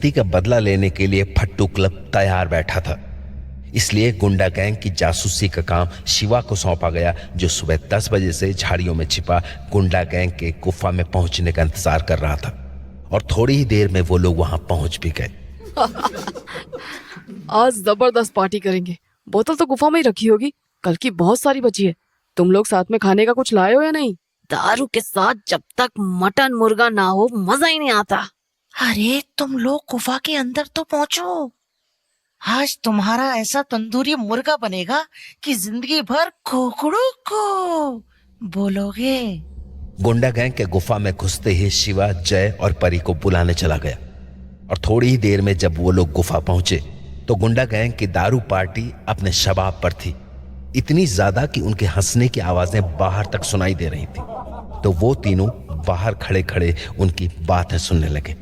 गलती का बदला लेने के लिए फट्टू क्लब तैयार बैठा था। इसलिए गुंडा गैंग की जासूसी का काम शिवा को सौंपा गया, जो सुबह 10 बजे से झाड़ियों में छिपा गुंडा गैंग के गुफा में पहुंचने का इंतजार कर रहा था। और थोड़ी ही देर में वो लोग वहां पहुंच भी गए। आज जबरदस्त पार्टी करेंगे। बोतल तो गुफा में ही रखी होगी, कल की बहुत सारी बची है। तुम लोग साथ में खाने का कुछ लाए हो या नहीं? दारू के साथ जब तक मटन मुर्गा ना हो मजा ही नहीं आता। अरे तुम लोग गुफा के अंदर तो पहुंचो। आज तुम्हारा ऐसा तंदूरी मुर्गा बनेगा कि जिंदगी भर कोकड़ू को बोलोगे। गुंडा गैंग के गुफा में घुसते ही शिवा, जय और परी को बुलाने चला गया। और थोड़ी ही देर में जब वो लोग गुफा पहुंचे तो गुंडा गैंग की दारू पार्टी अपने शबाब पर थी, इतनी ज्यादा कि उनके हंसने की आवाजें बाहर तक सुनाई दे रही थी। तो वो तीनों बाहर खड़े खड़े उनकी बातें सुनने लगे।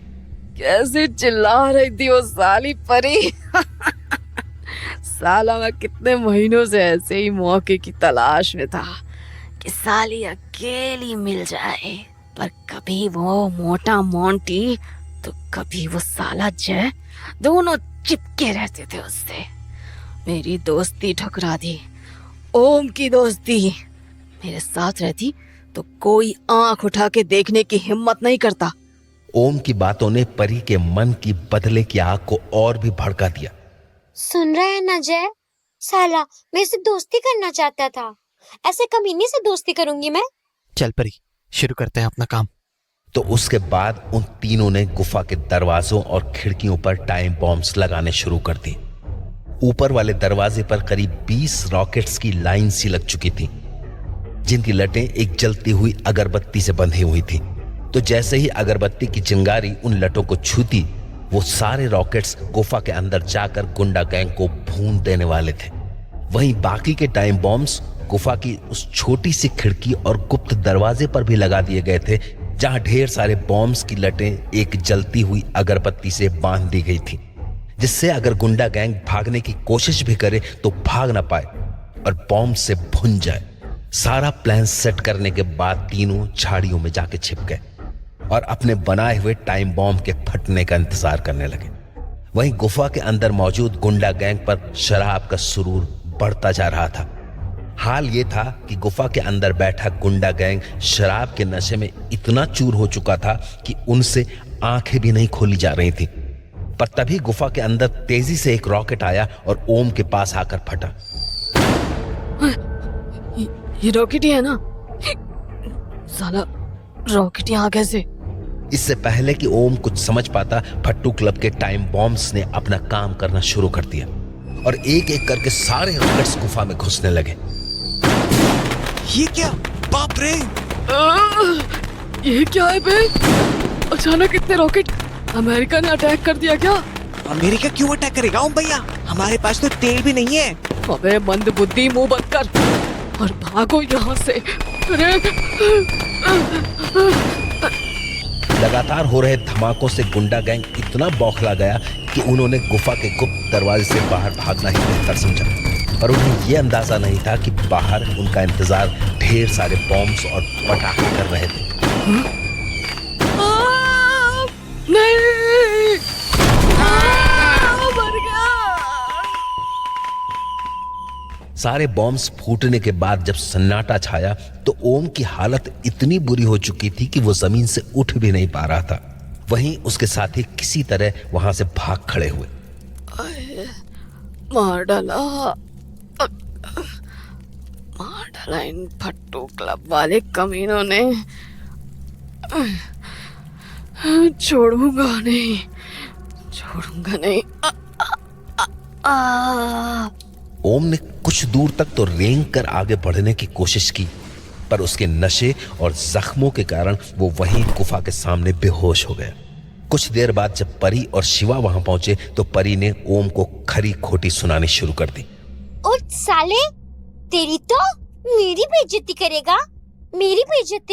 कैसे चिल्ला रही थी वो साली परी। साला मैं कितने महीनों से ऐसे ही मौके की तलाश में था कि साली अकेली मिल जाए, पर कभी वो मोटा मोंटी तो कभी वो साला जय, दोनों चिपके रहते थे उससे। मेरी दोस्ती ठुकरा दी। ओम की दोस्ती मेरे साथ रहती तो कोई आंख उठा के देखने की हिम्मत नहीं करता। ओम की बातों ने परी के मन की बदले की आग को और भी भड़का दिया। सुन रहा है ना जय, साला मेरे से दोस्ती करना चाहता था। ऐसे कमीने से दोस्ती करूंगी मैं? चल परी, शुरू करते हैं अपना काम। तो उसके बाद उन तीनों ने गुफा के दरवाजों और खिड़कियों पर टाइम बॉम्ब्स लगाने शुरू कर दी। ऊपर वाले दरवाजे पर करीब 20 रॉकेट्स की लाइन सी लग चुकी थी, जिनकी लटें एक जलती हुई अगरबत्ती से बंधी हुई थी। तो जैसे ही अगरबत्ती की चिंगारी उन लटों को छूती, वो सारे रॉकेट्स गुफा के अंदर जाकर गुंडा गैंग को भून देने वाले थे। वहीं बाकी के टाइम बॉम्ब्स गुफा की उस छोटी सी खिड़की और गुप्त दरवाजे पर भी लगा दिए गए थे, जहां ढेर सारे बॉम्ब्स की लटें एक जलती हुई अगरबत्ती से बांध दी गई थी, जिससे अगर गुंडा गैंग भागने की कोशिश भी करे तो भाग ना पाए और बॉम्ब से भुन जाए। सारा प्लान सेट करने के बाद तीनों झाड़ियों में जाके छिप गए और अपने बनाए हुए टाइम बॉम्ब के फटने का इंतजार करने लगे। वहीं गुफा के अंदर मौजूद गुंडा गैंग पर शराब का सुरूर बढ़ता जा रहा था। हाल ये था कि गुफा के अंदर बैठा गुंडा गैंग शराब के नशे में इतना चूर हो चुका था कि उनसे आंखें भी नहीं खोली जा रही थी। पर तभी गुफा के अंदर तेजी से एक रॉकेट आया और ओम के पास आकर फटा। ये रॉकेट ही है ना? साला रॉकेट यहाँ कैसे? इससे पहले कि ओम कुछ समझ पाता, फट्टू क्लब के टाइम बॉम्ब्स ने अपना काम करना शुरू कर दिया और एक एक करके सारे रॉकेट्स गुफा में घुसने लगे। ये क्या? बाप रे! ये क्या है बे? अचानक इतने रॉकेट! अमेरिका ने अटैक कर दिया क्या? अमेरिका क्यों अटैक करेगा ओम भैया? हमारे पास तो तेल भी नहीं है। अबे मंद बुद्धि, मुंह बंद कर और भागो यहाँ से। लगातार हो रहे धमाकों से गुंडा गैंग इतना बौखला गया कि उन्होंने गुफा के गुप्त दरवाजे से बाहर भागना ही बेहतर समझा। पर उन्हें यह अंदाजा नहीं था कि बाहर उनका इंतजार ढेर सारे बॉम्ब्स और पटाखे कर रहे थे। नहीं! मर गया! सारे बॉम्ब्स फूटने के बाद जब सन्नाटा छाया तो ओम की हालत इतनी बुरी हो चुकी थी कि वो जमीन से उठ भी नहीं पा रहा था। वहीं उसके साथी किसी तरह वहां से भाग खड़े हुए। मार डाला इन फट्टू क्लब वाले कमीनों ने। छोड़ूंगा नहीं। ओम ने कुछ दूर तक तो रेंग कर आगे बढ़ने की कोशिश की, पर उसके नशे और जख्मों के कारण वो वहीं गुफा के सामने बेहोश हो गया। कुछ देर बाद जब परी और शिवा वहां पहुंचे तो परी ने ओम को खरी खोटी सुनानी शुरू कर दी। और साले, तेरी तो मेरी बेइज्जती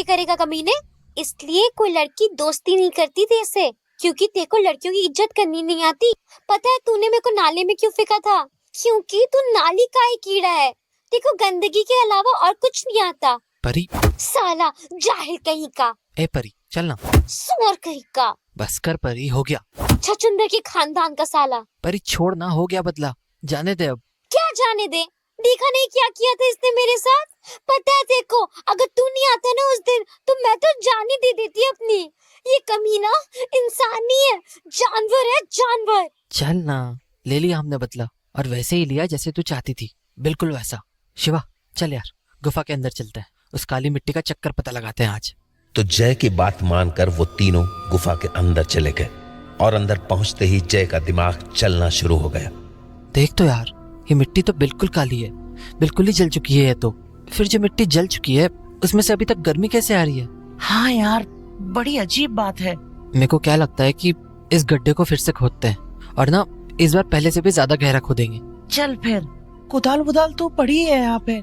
करेगा कमीने। इसलिए कोई लड़की दोस्ती नहीं करती तेरे से, क्योंकि तेरे को लड़कियों की इज्जत करनी नहीं आती। पता है तूने मेरे को नाले में क्यों फेंका था? क्योंकि तू नाली का ही कीड़ा है। तेरे को गंदगी के अलावा और कुछ नहीं आता। परी, साला जाहिल कहीं का। ए परी, चल ना। सुअर कहीं का। बस कर परी, हो गया। छछूंदर के खानदान का साला। परी छोड़ ना, हो गया बदला, जाने दे अब। क्या जाने दे? देखा नहीं क्या किया था इसने मेरे साथ? पता है देखो, अगर तू नहीं आता ना उस दिन तो मैं तो जान ही दे देती अपनी। ये कमीना इंसान नहीं है, जानवर है, जानवर। चल ना, ले लिया हमने बदला, और वैसे ही लिया जैसे तू चाहती थी, बिल्कुल वैसा। शिवा चल यार, गुफा के अंदर चलते हैं, उस काली मिट्टी का चक्कर पता लगाते हैं आज। तो जय की बात मानकर वो तीनों गुफा के अंदर चले गए और अंदर पहुंचते ही जय का दिमाग चलना शुरू हो गया। देख तो यार, ये मिट्टी तो बिल्कुल काली है, बिल्कुल ही जल चुकी है ये तो। फिर जो मिट्टी जल चुकी है उसमें से अभी तक गर्मी कैसे आ रही है? हाँ यार, बड़ी अजीब बात है। मेरे को क्या लगता है कि इस गड्ढे को फिर से खोदते हैं और ना इस बार पहले से भी ज्यादा गहरा खोदेंगे। चल फिर, कुदाल वुदाल तो पड़ी है यहाँ पे,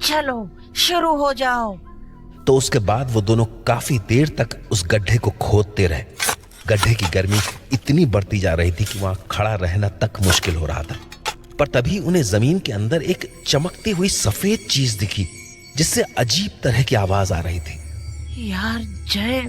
चलो शुरू हो जाओ। तो उसके बाद वो दोनों काफी देर तक उस गड्ढे को खोदते रहे। गड्ढे की गर्मी इतनी बढ़ती जा रही थी कि वहां खड़ा रहना तक मुश्किल हो रहा था। पर तभी उन्हें जमीन के अंदर एक चमकती हुई सफेद चीज दिखी, जिससे अजीब तरह की आवाज आ रही थी। यार जय,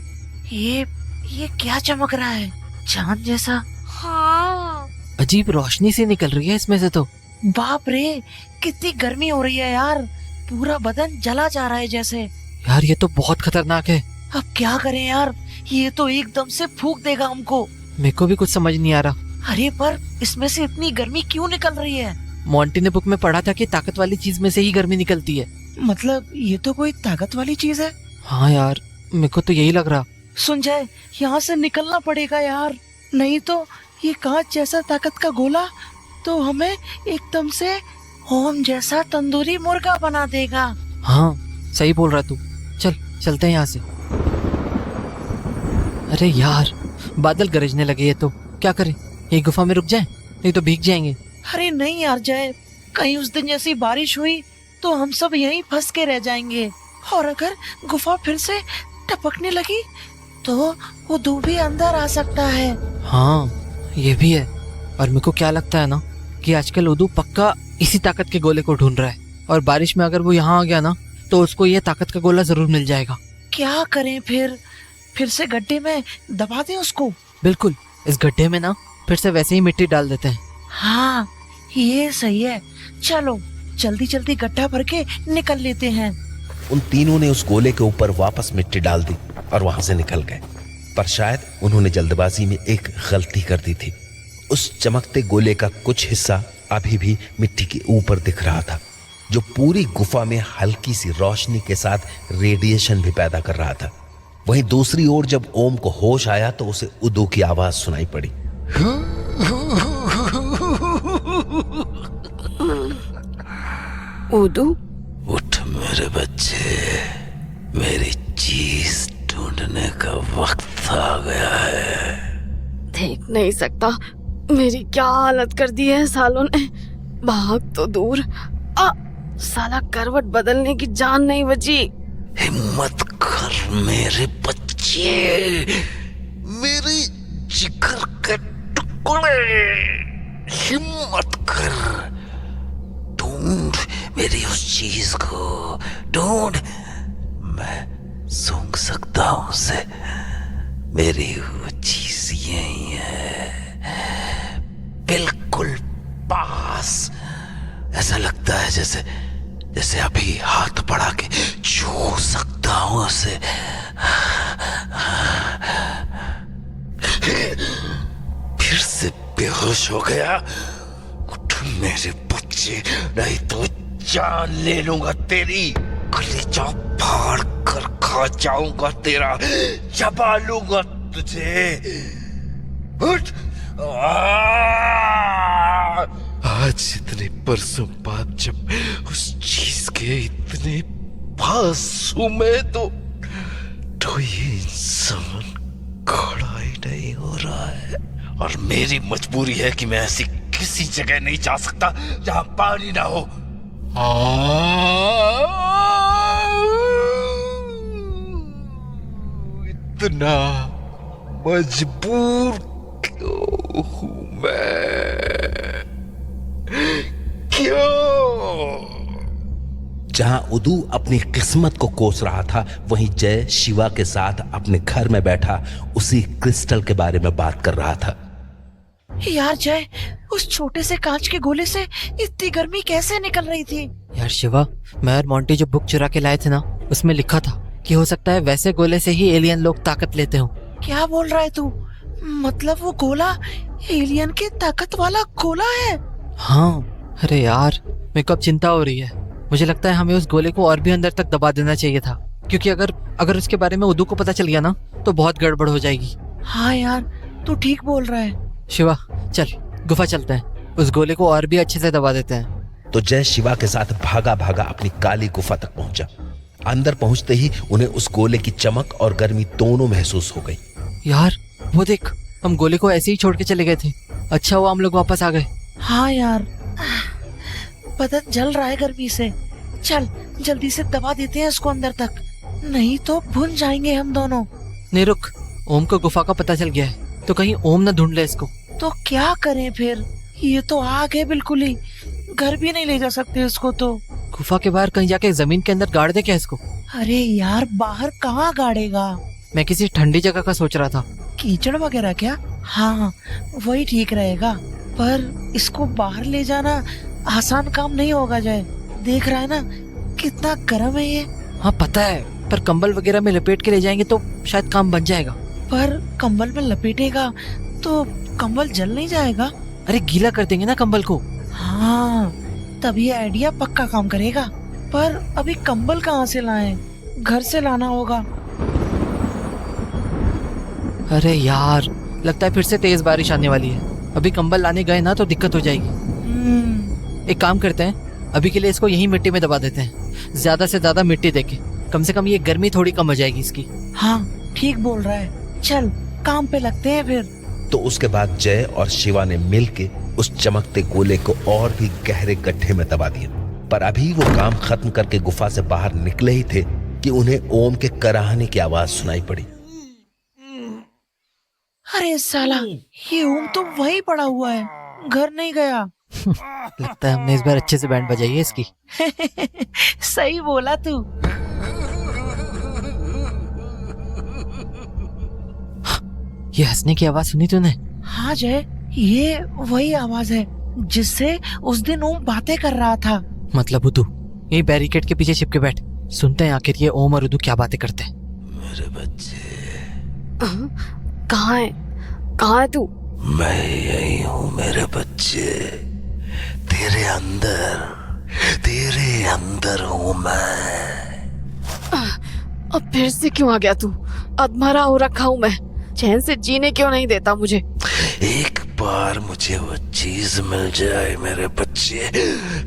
ये क्या चमक रहा है? चांद जैसा। हाँ, अजीब रोशनी सी निकल रही है इसमें से तो। बाप रे, कितनी गर्मी हो रही है यार, पूरा बदन जला जा रहा है जैसे। यार ये तो बहुत खतरनाक है। अब क्या करें यार, ये तो एकदम से फूंक देगा हमको। मेरे को भी कुछ समझ नहीं आ रहा। अरे पर इसमें से इतनी गर्मी क्यों निकल रही है? मोंटी ने बुक में पढ़ा था कि ताकत वाली चीज में से ही गर्मी निकलती है। मतलब ये तो कोई ताकत वाली चीज है। हाँ यार, मेरे को तो यही लग रहा। सुन जाए, यहाँ से निकलना पड़ेगा यार, नहीं तो ये कांच जैसा ताकत का गोला तो हमें एकदम से ओम जैसा तंदूरी मुर्गा बना देगा। हाँ सही बोल रहा तू, चल चलते हैं यहाँ से। अरे यार, बादल गरजने लगे, ये तो क्या करें? ये गुफा में रुक जाएं, नहीं तो भीग जाएंगे। अरे नहीं यार जय, कहीं उस दिन जैसी बारिश हुई तो हम सब यहीं फंस के रह जाएंगे, और अगर गुफा फिर से टपकने लगी तो वो भी अंदर आ सकता है। हाँ ये भी है। और मेरे को क्या लगता है ना कि आजकल उदू पक्का इसी ताकत के गोले को ढूंढ रहा है, और बारिश में अगर वो यहाँ आ गया ना तो उसको ये ताकत का गोला जरूर मिल जाएगा। क्या करें फिर से गड्ढे में दबा दें उसको? बिल्कुल, इस गड्ढे में ना फिर से वैसे ही मिट्टी डाल देते हैं। हाँ ये सही है, चलो जल्दी जल्दी गड्ढा भर के निकल लेते हैं। उन तीनों ने उस गोले के ऊपर वापस मिट्टी डाल दी और वहां से निकल गए। पर शायद उन्होंने जल्दबाजी में एक गलती कर दी थी। उस चमकते गोले का कुछ हिस्सा अभी भी मिट्टी के ऊपर दिख रहा था, जो पूरी गुफा में हल्की सी रोशनी के साथ रेडिएशन भी पैदा कर रहा था। वहीं दूसरी ओर जब ओम को होश आया तो उसे उदू की आवाज सुनाई पड़ी। उदू, उठ मेरे बच्चे, मेरी चीज ढूंढने का वक्त आ गया है। देख नहीं सकता मेरी क्या हालत कर दी है सालों ने। भाग तो दूर, साला करवट बदलने की जान नहीं बची। हिम्मत कर मेरे बच्चे, मेरे जिगर के टुकड़े, हिम्मत कर, ढूंढ मेरी उस चीज को, ढूंढ। मैं सूंघ सकता हूं उसे, मेरी वो चीज यही है, बिल्कुल पास। ऐसा लगता है जैसे अभी हाथ बढ़ा के छू सकता हूं उसे। फिर से बेहोश हो गया। उठ मेरे बच्चे, नहीं तो जान ले लूंगा तेरी, कलेजा फाड़ कर खा जाऊंगा तेरा, चबा लूंगा तुझे। उठ। आज इतने बरसों बाद जब उस चीज के इतने पास हूं मैं तो ये इंसान खड़ा ही नहीं हो रहा है, और मेरी मजबूरी है कि मैं ऐसी किसी जगह नहीं जा सकता जहां पानी ना हो। इतना मजबूर क्यों हूं मैं? क्यों? जहां उदू अपनी किस्मत को कोस रहा था, वहीं जय शिवा के साथ अपने घर में बैठा उसी क्रिस्टल के बारे में बात कर रहा था। यार जय, उस छोटे से कांच के गोले से इतनी गर्मी कैसे निकल रही थी? यार शिवा, मैं और मोंटी जो बुक चुरा के लाए थे ना, उसमें लिखा था कि हो सकता है वैसे गोले से ही एलियन लोग ताकत लेते हो। क्या बोल रहा है तू? मतलब वो गोला एलियन के ताकत वाला गोला है? हाँ, अरे यार मेरे को अब चिंता हो रही है। मुझे लगता है हमें उस गोले को और भी अंदर तक दबा देना चाहिए था, क्योंकि अगर उसके बारे में उदू को पता चल गया ना तो बहुत गड़बड़ हो जाएगी। हाँ यार, तू ठीक बोल रहा है। शिवा चल गुफा चलते हैं, उस गोले को और भी अच्छे से दबा देते हैं। तो जय शिवा के साथ भागा भागा अपनी काली गुफा तक पहुंचा। अंदर पहुंचते ही उन्हें उस गोले की चमक और गर्मी दोनों महसूस हो गई। यार वो देख, हम गोले को ऐसे ही छोड़ के चले गए थे, अच्छा हुआ हम लोग वापस आ गए। हाँ यार, बदन जल रहा है गर्मी से। चल जल्दी से दबा देते हैं इसको अंदर तक, नहीं तो भुन जाएंगे हम दोनों। नहीं रुक, ओम को गुफा का पता चल गया है, तो कहीं ओम न ढूंढ ले इसको। तो क्या करें फिर? ये तो आग है बिल्कुल ही, घर भी नहीं ले जा सकते इसको तो। गुफा के बाहर कहीं जाके जमीन के अंदर गाड़ दे क्या इसको? अरे यार, बाहर कहाँ गाड़ेगा? मैं किसी ठंडी जगह का सोच रहा था। कीचड़ वगैरह क्या? हाँ वही ठीक रहेगा, पर इसको बाहर ले जाना आसान काम नहीं होगा जय। देख रहा है ना कितना गर्म है ये। हाँ पता है, पर कंबल वगैरह में लपेट के ले जाएंगे तो शायद काम बन जाएगा। पर कंबल में लपेटेगा तो कंबल जल नहीं जाएगा? अरे गीला कर देंगे ना कंबल को। हाँ तभी आइडिया पक्का काम करेगा। पर अभी कंबल कहाँ से लाएं? घर से लाना होगा। अरे यार, लगता है फिर से तेज बारिश आने वाली है। अभी कंबल लाने गए ना तो दिक्कत हो जाएगी। एक काम करते हैं, अभी के लिए इसको यहीं मिट्टी में दबा देते हैं, ज्यादा से ज्यादा मिट्टी देके, कम से कम ये गर्मी थोड़ी कम हो जाएगी इसकी। हाँ ठीक बोल रहा है, चल काम पे लगते हैं फिर। तो उसके बाद जय और शिवा ने मिलके उस चमकते गोले को और भी गहरे गड्ढे में दबा दिया। पर अभी वो काम खत्म करके गुफा से बाहर निकले ही थे कि उन्हें ओम के कराहने की आवाज सुनाई पड़ी। अरे साला, ये ओम तो वहीं पड़ा हुआ है, घर नहीं गया। लगता है हमने इस बार अच्छे से बैंड बजाई है इसकी। सही बोला तू। ये हंसने की आवाज सुनी तूने? हाँ जय, ये वही आवाज है जिससे उस दिन ओम बातें कर रहा था। मतलब उदू, यही बैरिकेड के पीछे छिपके बैठ, सुनते हैं आखिर ये ओम और उदू क्या बातें करते हैं। मेरे बच्चे, कहाँ है? कहाँ है तू? मैं यही हूँ मेरे बच्चे, तेरे अंदर हूँ मैं। अब फिर से क्यों आ गया तू? अधमरा हो रखा हूँ मैं, चैन से जीने क्यों नहीं देता मुझे? एक बार मुझे वो चीज मिल जाए मेरे बच्चे,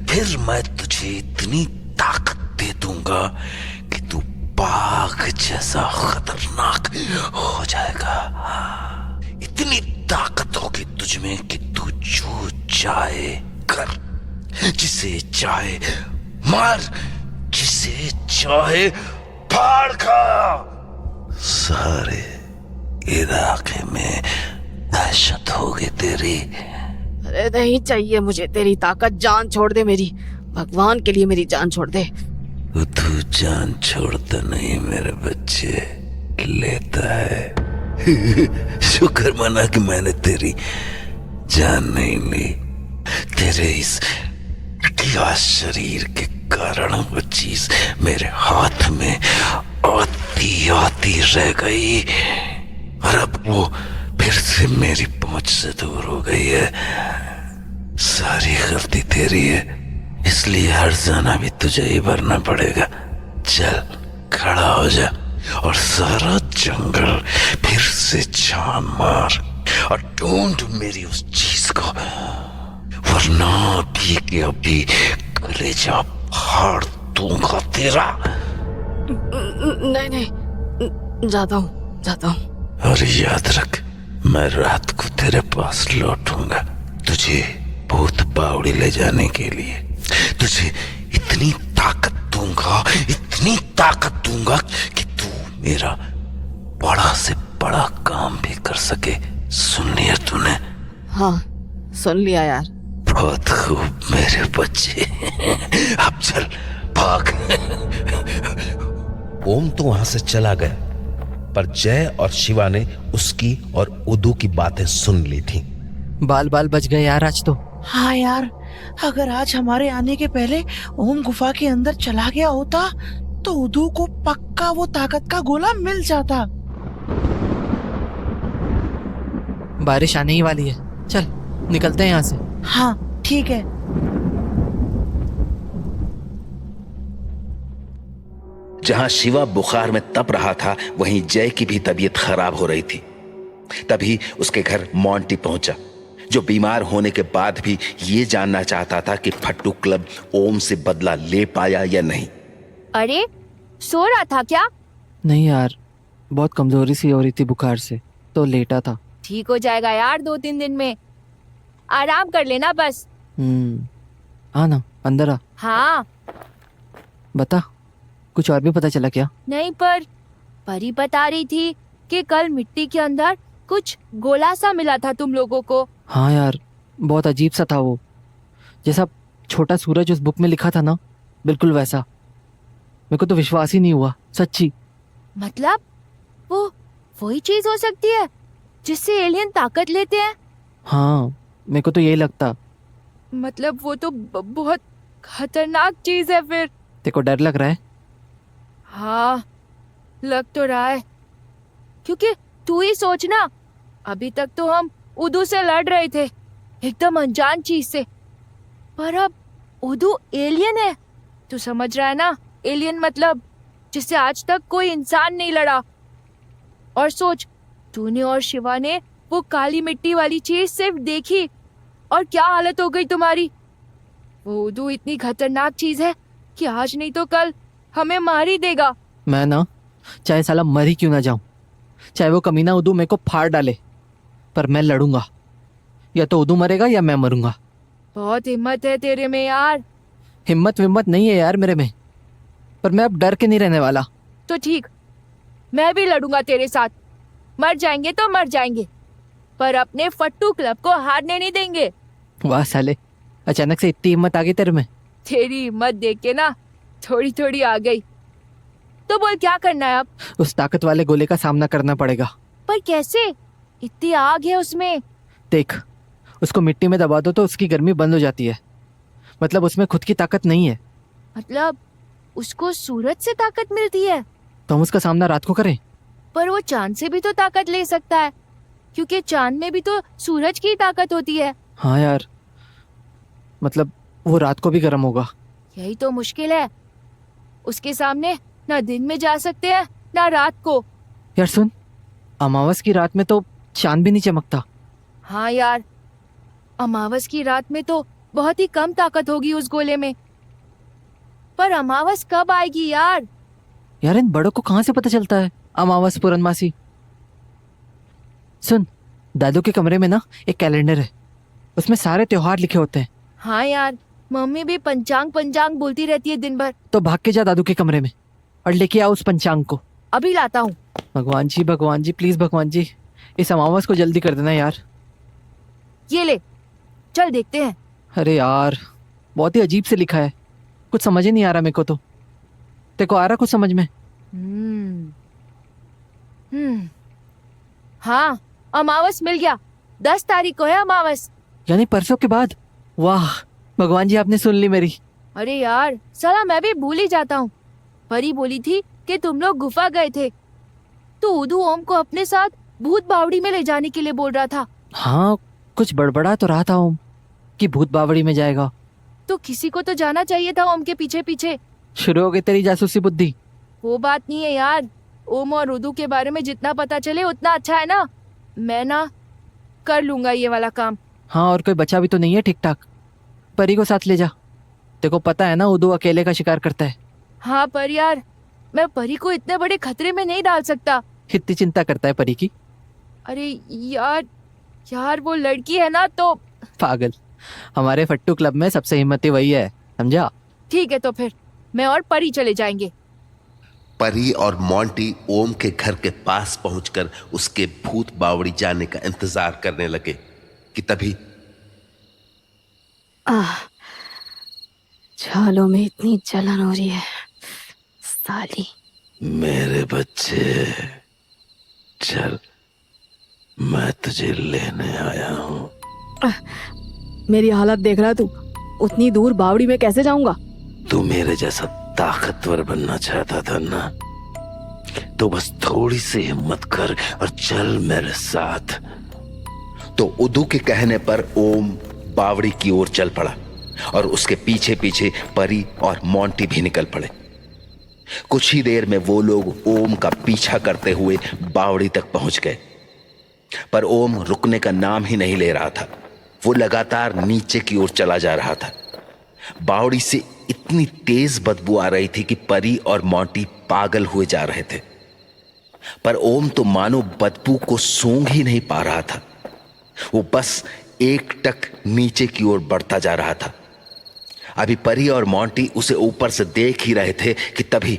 फिर मैं तुझे इतनी ताकत दे दूंगा कि तू बाघ जैसा खतरनाक हो जाएगा। इतनी ताकत होगी तुझ में कि तू जो चाहे कर, जिसे चाहे मार, जिसे चाहे फाड़ खा। सारे इलाके में दहशत होगी तेरी। अरे नहीं चाहिए मुझे तेरी ताकत, जान छोड़ दे मेरी, भगवान के लिए मेरी जान छोड़ दे। तू जान छोड़ता नहीं मेरे बच्चे, लेता है। शुक्र मना कि मैंने तेरी जान नहीं ली। तेरे इस घटिया शरीर के कारण वो चीज मेरे हाथ में आती रह गई, और अब वो फिर से मेरी पहुंच से दूर हो गई है। सारी गलती तेरी है, इसलिए हर जाना भी तुझे ही भरना पड़ेगा। चल खड़ा हो जा और सारा जंगल फिर से छान मार और ढूंढ मेरी उस चीज को, वरना अभी के अभी कलेजा फाड़ दूंगा तेरा। नहीं, जाता हूँ। और याद रख, मैं रात को तेरे पास लौटूंगा, तुझे भूत बावड़ी ले जाने के लिए। तुझे इतनी ताकत दूंगा कि तू मेरा बड़ा से बड़ा काम भी कर सके। सुन लिया तूने? हाँ सुन लिया यार। बहुत खूब मेरे बच्चे। अब चल भाग। ओम तो वहां से चला गया, पर जय और शिवा ने उसकी और उदू की बातें सुन ली थी। बाल बाल बच गए यार आज तो। हाँ यार, अगर आज हमारे आने के पहले ओम गुफा के अंदर चला गया होता तो उदू को पक्का वो ताकत का गोला मिल जाता। बारिश आने ही वाली है, चल निकलते हैं यहाँ से। हाँ ठीक है। जहां शिवा बुखार में तप रहा था, वहीं जय की भी तबीयत खराब हो रही थी। तभी उसके घर मोंटी पहुंचा, जो बीमार होने के बाद भी ये जानना चाहता था कि फट्टू क्लब ओम से बदला ले पाया या नहीं। अरे सो रहा था क्या? नहीं यार, बहुत कमजोरी सी हो रही थी बुखार से, तो लेटा था। ठीक हो जाएगा यार, 2-3 दिन में। आराम कर लेना बस। आ ना, अंदर आ। हाँ। बता, कुछ और भी पता चला क्या? नहीं, पर परी बता रही थी कि कल मिट्टी के अंदर कुछ गोला सा मिला था तुम लोगों को। हाँ यार, बहुत अजीब सा था वो, जैसा छोटा सूरज उस बुक में लिखा था ना, बिल्कुल वैसा। मेरे को तो विश्वास ही नहीं हुआ, सच्ची। मतलब वो वही चीज हो सकती है जिससे एलियन ताकत लेते हैं? हाँ, मेरे को तो यही लगता। मतलब वो तो बहुत खतरनाक चीज है फिर। तेरे को डर लग रहा है? हाँ, लग तो रहा है, क्योंकि तू ही सोच ना, अभी तक तो हम उदू से लड़ रहे थे, एकदम अनजान चीज से, पर अब उदू एलियन है। तू समझ रहा है ना, एलियन मतलब जिससे आज तक कोई इंसान नहीं लड़ा। और सोच, तूने और शिवा ने वो काली मिट्टी वाली चीज सिर्फ देखी, और क्या हालत हो गई तुम्हारी। वो उदू इतनी खतरनाक चीज है कि आज नहीं तो कल हमें मार ही देगा। मैं ना चाहे साला मर ही क्यों ना जाऊं, चाहे वो कमीना उदू मेरे को फाड़ डाले, पर मैं लड़ूंगा। या तो उदू मरेगा या मैं मरूंगा। बहुत हिम्मत है तेरे में यार। हिम्मत विम्मत नहीं है यार मेरे में, पर मैं अब डर के नहीं रहने वाला। तो ठीक, मैं भी लड़ूंगा तेरे साथ। मर जाएंगे तो मर जाएंगे, पर अपने फट्टू क्लब को हारने नहीं देंगे। वाह साले, अचानक से इतनी हिम्मत आ गई तेरे में। तेरी हिम्मत देख के ना थोड़ी थोड़ी आ गई। तो बोल क्या करना है अब? उस ताकत वाले गोले का सामना करना पड़ेगा। पर कैसे? इतनी आग है उसमें। देख, उसको मिट्टी में दबा दो तो उसकी गर्मी बंद हो जाती है, मतलब उसमें खुद की ताकत नहीं है। मतलब उसको सूरज से ताकत मिलती है? तो हम उसका सामना रात को करें? पर वो चांद से भी तो ताकत ले सकता है, क्योंकि चांद में भी तो सूरज की ताकत होती है। हाँ यार, मतलब वो रात को भी गर्म होगा। यही तो मुश्किल है, उसके सामने ना दिन में जा सकते हैं ना रात को। यार सुन, अमावस की रात में तो चांद भी नहीं चमकता। हाँ यार, अमावस की रात में तो बहुत ही कम ताकत होगी उस गोले में। पर अमावस कब आएगी यार? यार इन बड़ों को कहाँ से पता चलता है अमावस पूर्णमासी? सुन, दादू के कमरे में ना एक कैलेंडर है, उसमें सारे त्योहार लिखे होते हैं। हाँ यार, मम्मी भी पंचांग पंचांग बोलती रहती है दिन भर। तो भाग के जा दादू के कमरे में और लेके आओ उस पंचांग को। अभी लाता हूँ। भगवान जी प्लीज भगवान जी, इस अमावस को जल्दी कर देना यार। ये ले, चल देखते हैं। अरे यार, बहुत ही अजीब से लिखा है, कुछ समझ ही नहीं आ रहा मेरे को। तो तेरे को आ रहा कुछ समझ में? हाँ, अमावस मिल गया। 10 तारीख को है अमावस। यानी परसों के बाद। वाह भगवान जी, आपने सुन ली मेरी। अरे यार साला, मैं भी भूल ही जाता हूँ। परी बोली थी कि तुम लोग गुफा गए थे, तो उदू ओम को अपने साथ भूत बावड़ी में ले जाने के लिए बोल रहा था। हाँ, कुछ बड़बड़ा तो रहा था ओम कि भूत बावड़ी में जाएगा। तो किसी को तो जाना चाहिए था ओम के पीछे पीछे। शुरू हो गई तेरी जासूसी बुद्धि। वो बात नहीं है यार, ओम और उदू के बारे में जितना पता चले उतना अच्छा है ना। मैं ना कर लूंगा ये वाला काम। हाँ, और कोई बचा भी तो नहीं है ठीक ठाक? परी को साथ ले जा, तेको पता है ना उदू अकेले का शिकार करता है। हाँ पर यार, मैं परी को इतने बड़े खतरे में नहीं डाल सकता। कितनी चिंता करता है परी की? अरे यार वो लड़की है ना तो। पागल, हमारे फट्टू क्लब में सबसे हिम्मती वही है, समझा? ठीक है, तो फिर मैं और परी चले जाएंगे। परी और मोंटी ओम के घर के पास पहुंचकर उसके भूत बावड़ी जाने का इंतजार करने लगे कि तभी छालों में इतनी जलन हो रही है साली। मेरे बच्चे, चल मैं तुझे लेने आया हूं। मेरी हालत देख रहा है तू, उतनी दूर बावड़ी में कैसे जाऊंगा? तू मेरे जैसा ताकतवर बनना चाहता था ना, तो बस थोड़ी सी हिम्मत कर और चल मेरे साथ। तो उदू के कहने पर ओम बावड़ी की ओर चल पड़ा और उसके पीछे पीछे परी और मोंटी भी निकल पड़े। कुछ ही देर में वो लोग ओम का पीछा करते हुए बावड़ी तक पहुंच गए, पर ओम रुकने का नाम ही नहीं ले रहा था। वो लगातार नीचे की ओर चला जा रहा था। बावड़ी से इतनी तेज बदबू आ रही थी कि परी और मोंटी पागल हुए जा रहे थे, पर ओम तो मानो बदबू को सूंघ ही नहीं पा रहा था। वो बस एकटक नीचे की ओर बढ़ता जा रहा था। अभी परी और मोंटी उसे ऊपर से देख ही रहे थे कि तभी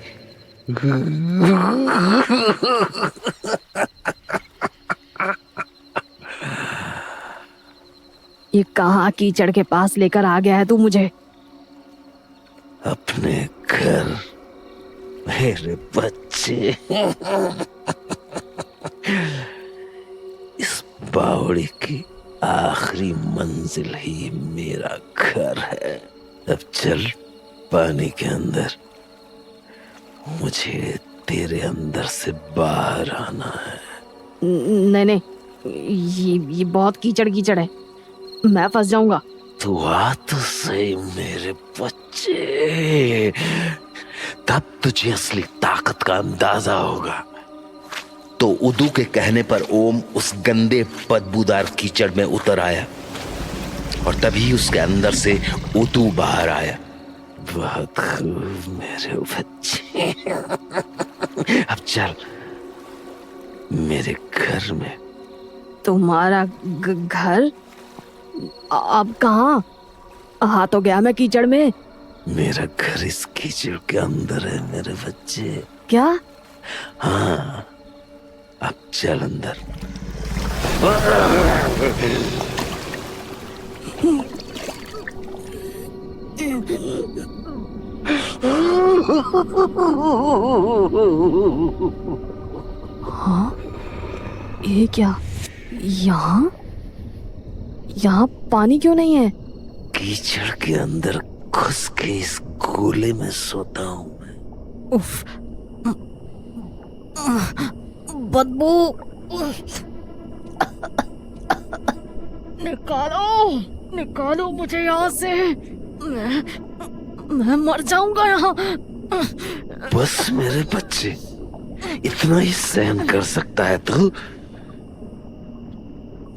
ये कहाँ कीचड़ के पास लेकर आ गया है तू मुझे? अपने घर मेरे बच्चे। इस बावड़ी की आखिरी मंजिल ही मेरा घर है। अब चल पानी के अंदर, मुझे तेरे अंदर से बाहर आना है। नहीं नहीं, ये बहुत कीचड़ कीचड़ है, मैं फंस जाऊंगा। तू आ तो सही मेरे बच्चे, तब तुझे असली ताकत का अंदाजा होगा। तो उदू के कहने पर ओम उस गंदे बदबूदार कीचड़ में उतर आया और तभी उसके अंदर से उदू बाहर आया। बहुत खूब मेरे बच्चे, अब चल मेरे घर में। तुम्हारा घर? अब कहाँ? आ तो गया मैं कीचड़ में। मेरा घर इस कीचड़ के अंदर है मेरे बच्चे। क्या? हाँ, अब चल अंदर। हाँ, ये क्या? यहाँ यहाँ पानी क्यों नहीं है? कीचड़ के अंदर घुस के इस गोले में सोता हूँ मैं। उफ, बदबू, निकालो निकालो मुझे यहाँ से, मैं मर जाऊंगा यहाँ। बस मेरे बच्चे, इतना ही सहन कर सकता है तू?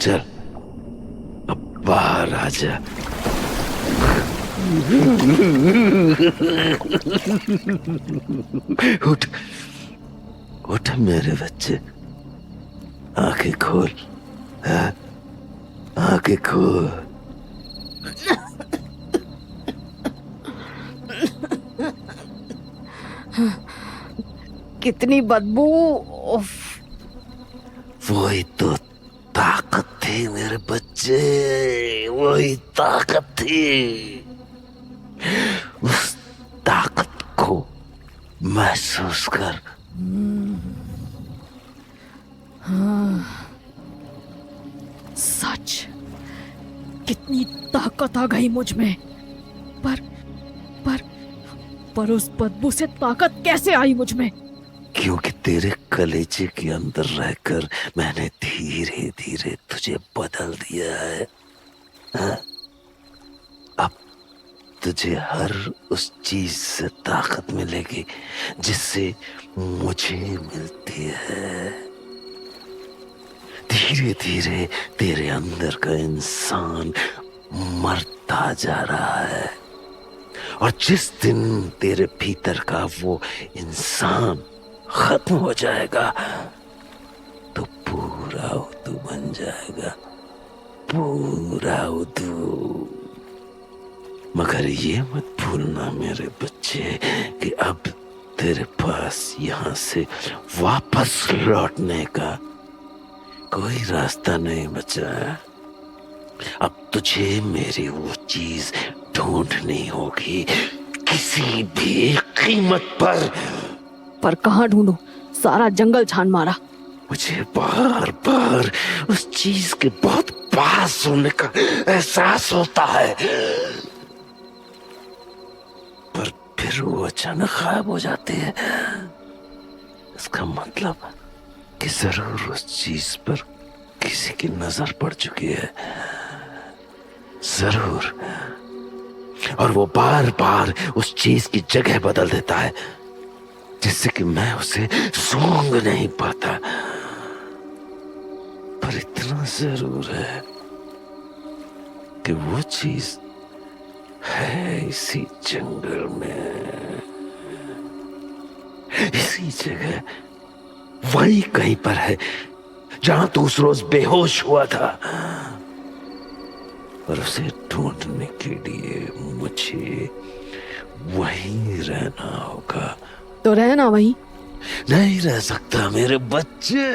चल अब बाहर आ जा। उठ उठ मेरे बच्चे, आंखें खोल, हाँ, आंखें खोल। कितनी बदबू! उफ, वही तो ताकत थी मेरे बच्चे, वही ताकत थी। उस ताकत को महसूस कर। सच, कितनी ताकत आ गई मुझ में। पर उस बदबू से ताकत कैसे आई मुझ में? क्योंकि तेरे कलेजे के अंदर रहकर मैंने धीरे धीरे तुझे बदल दिया है। हाँ? अब तुझे हर उस चीज से ताकत मिलेगी जिससे मुझे मिलती है। धीरे धीरे तेरे अंदर का इंसान मरता जा रहा है, और जिस दिन तेरे भीतर का वो इंसान खत्म हो जाएगा तो पूरा उदू बन जाएगा, पूरा उदू। मगर ये मत भूलना मेरे बच्चे कि अब तेरे पास यहाँ से वापस लौटने का कोई रास्ता नहीं बचा है। अब तुझे मेरी वो चीज ढूंढनी होगी किसी भी कीमत पर। पर कहाँ ढूंढूं? सारा जंगल छान मारा। मुझे बार बार उस चीज के बहुत पास होने का एहसास होता है, पर फिर वो अचानक गायब हो जाते हैं। इसका मतलब कि जरूर उस चीज पर किसी की नजर पड़ चुकी है, जरूर। और वो बार बार उस चीज की जगह बदल देता है, जिससे कि मैं उसे सूंघ नहीं पाता। पर इतना जरूर है कि वो चीज है इसी जंगल में, इसी जगह, वहीं कहीं पर है जहां तू उस रोज बेहोश हुआ था। और उसे ढूंढने के लिए मुझे वहीं रहना होगा। तो रहना वहीं। नहीं रह सकता मेरे बच्चे,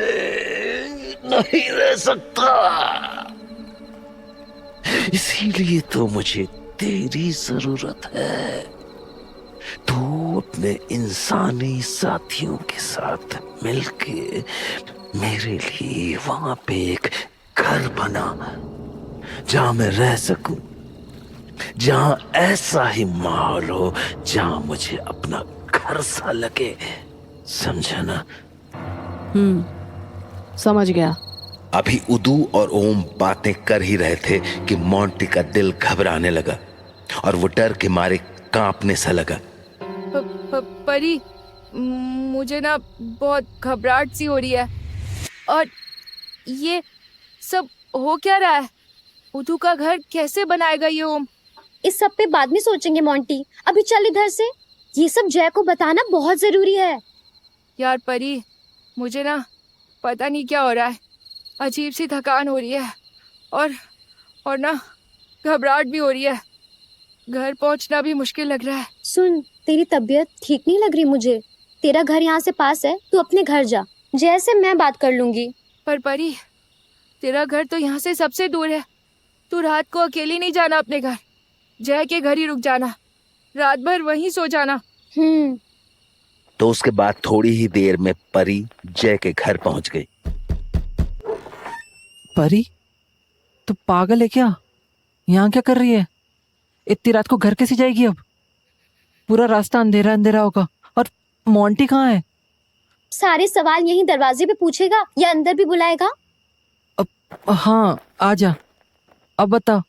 नहीं रह सकता। इसीलिए तो मुझे तेरी जरूरत है। तू अपने इंसानी साथियों के साथ मिलके मेरे लिए वहां पे एक घर बना, जहां मैं रह सकूं, जहां ऐसा ही माहौल हो जहां मुझे अपना घर सा लगे। समझा ना? समझ गया। अभी उदू और ओम बातें कर ही रहे थे कि मोंटी का दिल घबराने लगा और वो डर के मारे कांपने सा लगा। परी, मुझे ना बहुत घबराहट सी हो रही है। और ये सब हो क्या रहा है? उदू का घर कैसे बनाएगा ये ओम? इस सब पे बाद में सोचेंगे मोंटी, अभी चल इधर से। ये सब जय को बताना बहुत जरूरी है। यार परी, मुझे ना पता नहीं क्या हो रहा है, अजीब सी थकान हो रही है और ना घबराहट भी हो रही है। घर पहुंचना भी मुश्किल लग रहा है। सुन, तेरी तबीयत ठीक नहीं लग रही मुझे। तेरा घर यहाँ से पास है, तू अपने घर जा। जय से मैं बात कर लूंगी। पर परी, तेरा घर तो यहाँ से सबसे दूर है। तू रात को अकेली नहीं जाना अपने घर, जय के घर ही रुक जाना, रात भर वहीं सो जाना। तो उसके बाद थोड़ी ही देर में परी जय के घर पहुंच गई। परी, तू पागल है क्या? यहाँ क्या कर रही है? इतनी रात को घर कैसे जाएगी? अब पूरा रास्ता अंधेरा अंधेरा होगा। और मोंटी कहाँ है? सारे सवाल यहीं दरवाजे पे पूछेगा या अंदर भी बुलाएगा? हाँ, आजा। अब बता।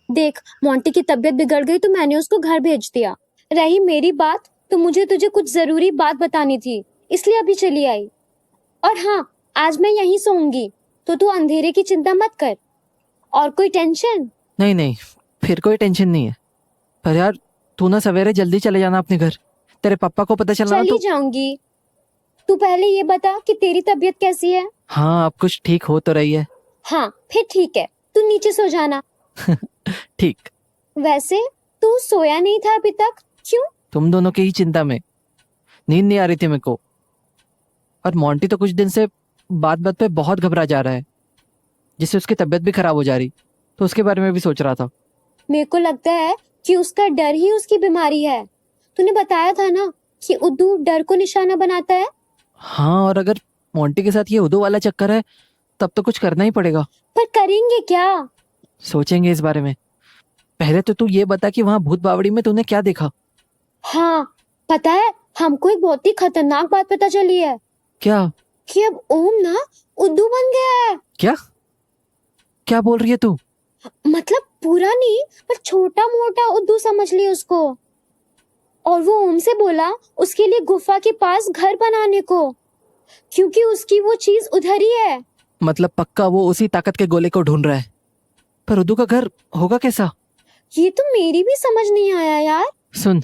देख, मोंटी की तबीयत बिगड़ गई तो मैंने उसको घर भेज दिया। रही मेरी बात, तो मुझे तुझे कुछ जरूरी बात बतानी थी, इसलिए अभी चली आई। और हाँ, आज मैं यहीं सोऊंगी, तो तू अंधेरे की चिंता मत कर। और कोई टेंशन? नहीं नहीं, फिर कोई टेंशन नहीं है। पर यार, तू ना सवेरे जल्दी चले जाना अपने घर। तेरे पापा को पता चला ना चली तो। जाऊंगी। तू पहले ये बता कि तेरी तबीयत कैसी है? हाँ, अब कुछ ठीक हो तो रही है। हाँ, फिर ठीक है, तू नीचे सो जाना। ठीक। वैसे तू सोया नहीं था अभी तक, क्यों? तुम दोनों की ही चिंता में नींद नहीं आ रही थी मेरे को। और मोंटी तो कुछ दिन से बात बात पे बहुत घबरा जा रहा है, जिससे उसकी तबीयत भी खराब हो जा रही। तो उसके बारे में भी सोच रहा था। मेरे को लगता है कि उसका डर ही उसकी बीमारी है। तूने बताया था ना कि उद्दू डर को निशाना बनाता है। हाँ, और अगर मोंटी के साथ ये उदू वाला चक्कर है, तब तो कुछ करना ही पड़ेगा। पर करेंगे क्या? सोचेंगे इस बारे में। पहले तो तू ये बता कि वहाँ भूत बावड़ी में तूने क्या देखा? हाँ, पता है, हमको एक बहुत ही खतरनाक बात पता चली है। क्या? कि अब ओम ना उद्दू बन गया है। क्या क्या बोल रही है तू? मतलब पूरा नहीं, पर छोटा मोटा उद्दू समझ लिया उसको। और वो ओम से बोला उसके लिए गुफा के पास घर बनाने को, क्योंकि उसकी वो चीज उधर ही है। मतलब पक्का वो उसी ताकत के गोले को ढूंढ रहा है। पर उदू का घर होगा कैसा? ये तो मेरी भी समझ नहीं आया यार। सुन,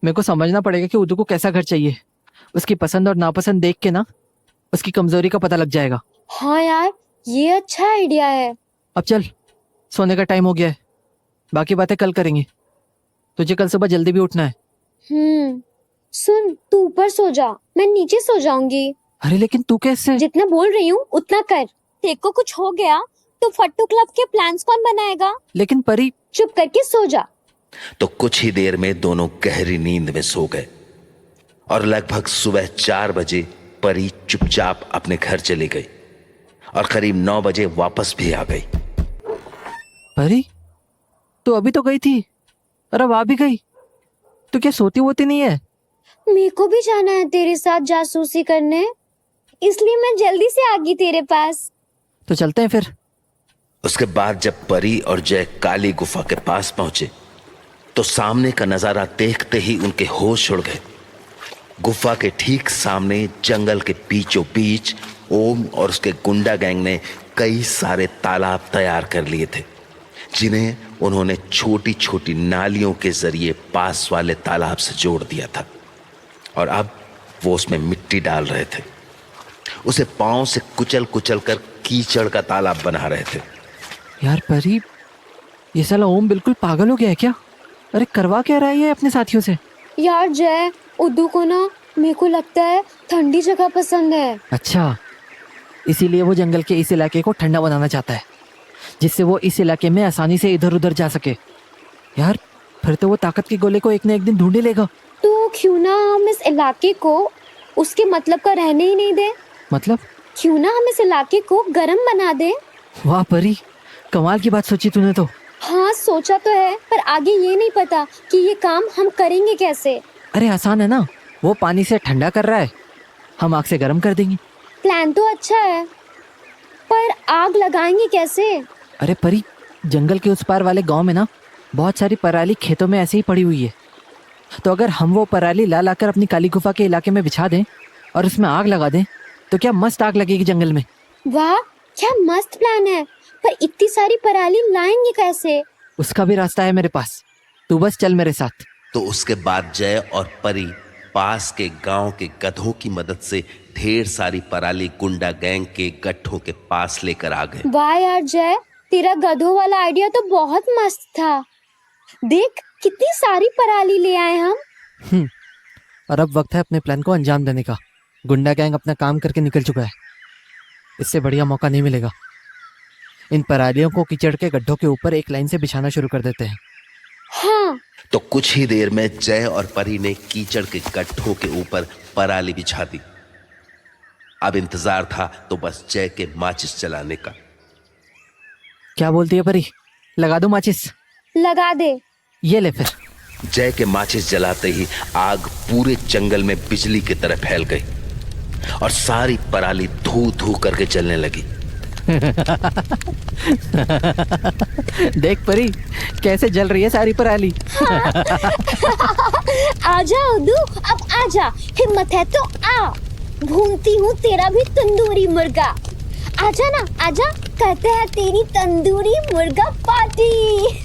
मेरे को समझना पड़ेगा कि उदू को कैसा घर चाहिए। उसकी पसंद और नापसंद देख के ना उसकी कमजोरी का पता लग जाएगा। हाँ यार, ये अच्छा आइडिया है। अब चल, सोने का टाइम हो गया है। बाकी बातें कल करेंगे। तुझे कल सुबह जल्दी भी उठना है। सुन, तू ऊपर सो जा, मैं नीचे सो जाऊंगी। अरे लेकिन तू कैसे? जितना बोल रही हूँ उतना कर। तेरे को कुछ हो गया तो फट्टू क्लब के प्लान्स कौन बनाएगा? लेकिन परी। चुप करके सो जा। तो कुछ ही देर में दोनों गहरी नींद में सो गए और लगभग सुबह 4 बजे परी चुपचाप अपने घर चली गई और करीब 9 बजे वापस भी आ गई। परी, तू अभी तो गई थी और अब आ भी गई। तू क्या सोती वोती नहीं है? मेरे को भी जाना है तेरे साथ जासूसी करने, इसलिए मैं जल्दी से आ गई तेरे पास। तो चलते हैं फिर। उसके बाद जब परी और जय काली गुफा के पास पहुंचे तो सामने का नजारा देखते ही उनके होश उड़ गए। गुफा के ठीक सामने जंगल के बीचों बीच ओम और उसके गुंडा गैंग ने कई सारे तालाब तैयार कर लिए थे, जिन्हें उन्होंने छोटी छोटी नालियों के जरिए पास वाले तालाब से जोड़ दिया था और अब वो उसमें मिट्टी डाल रहे थे। उसे पांव से कुचल कुचल कर कीचड़ का तालाब बना रहे थे। यार परी, ये साला ओम बिल्कुल पागल हो गया है क्या? अरे करवा क्या रहा है ये अपने साथियों से? यार जय, उद्दू को ना मेरे को लगता है ठंडी जगह पसंद है। अच्छा, इसीलिए वो जंगल के इस इलाके को ठंडा बनाना चाहता है, जिससे वो इस इलाके में आसानी से इधर उधर जा सके। यार फिर तो वो ताकत के गोले को एक न एक दिन ढूंढ ही लेगा। तो क्यों ना हम इस इलाके को उसके मतलब का रहने ही नहीं दे? मतलब? क्यों ना हम इस इलाके को गर्म बना दे? वाह परी, कमाल की बात सोची तूने तो। हाँ सोचा तो है, पर आगे ये नहीं पता कि ये काम हम करेंगे कैसे। अरे आसान है ना, वो पानी से ठंडा कर रहा है, हम आग से गर्म कर देंगे। प्लान तो अच्छा है, पर आग लगाएंगे कैसे? अरे परी, जंगल के उस पार वाले गांव में ना बहुत सारी पराली खेतों में ऐसे ही पड़ी हुई है। तो अगर हम वो पराली ला लाकर अपनी काली गुफा के इलाके में बिछा दें और उसमें आग लगा दें तो क्या मस्त आग लगेगी जंगल में। वाह क्या मस्त प्लान है, पर इतनी सारी पराली लाएंगे कैसे? उसका भी रास्ता है मेरे पास, तू बस चल मेरे साथ। तो उसके बाद जय और परी पास के गांव के गधों की मदद से ढेर सारी पराली गुंडा गैंग के गड्ढों के पास लेकर आ गए। वाह यार जय, तेरा गधों वाला आइडिया तो बहुत मस्त था। देख कितनी सारी पराली ले आए हम। और अब वक्त है अपने प्लान को अंजाम देने का। गुंडा गैंग अपना काम करके निकल चुका है, इससे बढ़िया मौका नहीं मिलेगा। इन परालियों को कीचड़ के गड्ढों के ऊपर एक लाइन से बिछाना शुरू कर देते हैं। हाँ तो कुछ ही देर में जय और परी ने कीचड़ के गड्ढों के ऊपर पराली बिछा दी। अब इंतजार था तो बस जय के माचिस जलाने का। क्या बोलती है परी, लगा दो माचिस? लगा दे। ये ले फिर। जय के माचिस जलाते ही आग पूरे जंगल में बिजली की तरह फैल गई और सारी पराली धू धू करके जलने लगी। देख परी, कैसे जल रही है सारी पराली। आजा उद्दू, अब आजा, हिम्मत है तो आ, भूनती हूँ तेरा भी तंदूरी मुर्गा। आजा ना आजा, कहते हैं तेरी तंदूरी मुर्गा पार्टी।